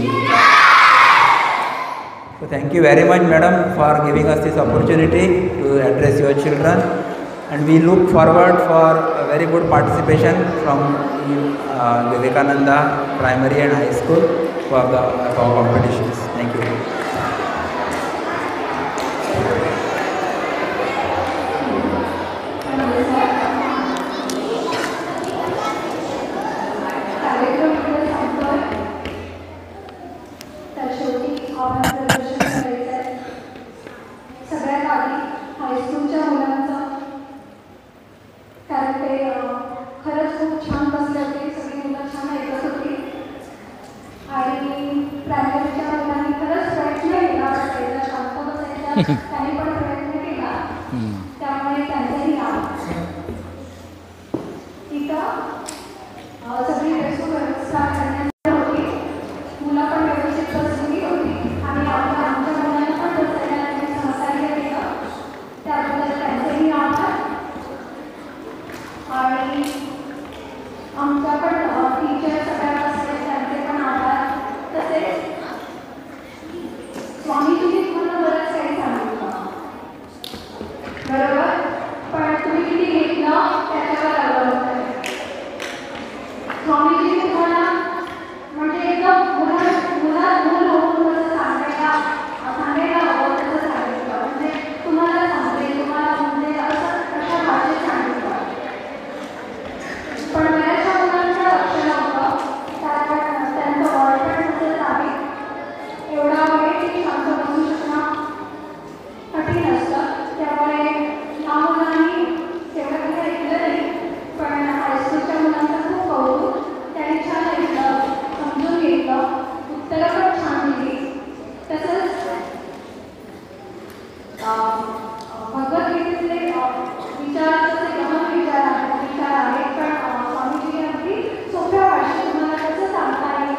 S1: So thank you very much, madam, for giving us this opportunity to address your children, and we look forward for a very good participation from Vivekananda Primary and High School for our competitions. Thank you.
S5: त्यांनी पण प्रयत्न केला, त्यामुळे त्यांचंही आभार. इथं सगळी व्यवस्था करण्यात होती, मुलं पण व्यवस्थित बसलेली होती आणि आमच्या मुलांना पण बसण्याला त्यांनी सहकार्य केलं, त्याबद्दल त्यांचेही आभार. आणि आमच्या पण टीचर सगळ्या बसले त्यांचे पण आभार. तसेच स्वामीजींनी तुम्हाला बरंच काही सांगितलं, बरोबर, पण तुम्ही किती घेतलं त्याच्यावर अवलंबून आहे. स्वामीजी तुम्हाला म्हणजे एकदम मूल होऊन कसं सांगायला हवं तसं सांगितलं, म्हणजे तुम्हाला समजेल, तुम्हाला समजेल असं कशा भाषेत सांगितलं. पण बऱ्याचशा मुलांचं लक्ष नव्हतं, कारण त्यांचं वॉर्ड पण तसंच आहे. एवढा वेळ किती शांत बसू शकणं कठीण असतं, त्यामुळे ह्या मुलांनी तेवढं काही ऐकलं नाही, पण हायस्कूलच्या मुलांचं खूप कौतुक, त्यांनी छान ऐकलं, समजून घेतलं, उत्तरं पण छान दिली. तसंच भगवद्गीतेतले विचार जसे गहन विचार आहेत, पण स्वामीजी अगदी सोप्या भाषेत तुम्हाला कसं सांगता येईल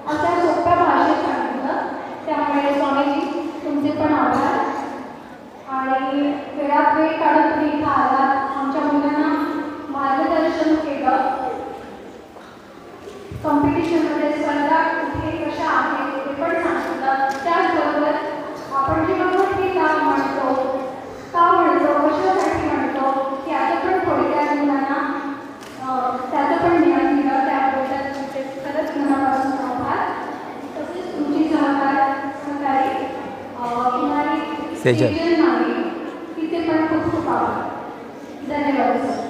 S5: अशा सोप्या भाषेत सांगितलं, त्यामुळे स्वामीजी तुमचे पण आभार. आणि वेळात वेळ काढून तुम्ही इथं आलात, आमच्या मुलांना मार्गदर्शन केलं, कॉम्पिटिशनमध्ये स्पर्धा कुठे कशा आहेत ते पण सांगितलं. त्याचबरोबर आपण जी भगवद्गीता म्हणतो कशासाठी म्हणतो याचं पण थोडक्यात मुलांना त्याचं पण ज्ञान दिलं, त्याबद्दल तुमचे खरंच मनापासून आभार. तसेच तुमची सहकारी कुमारी सेजल नावे तिचे पण खूप खूप आभार. धन्यवाद सर.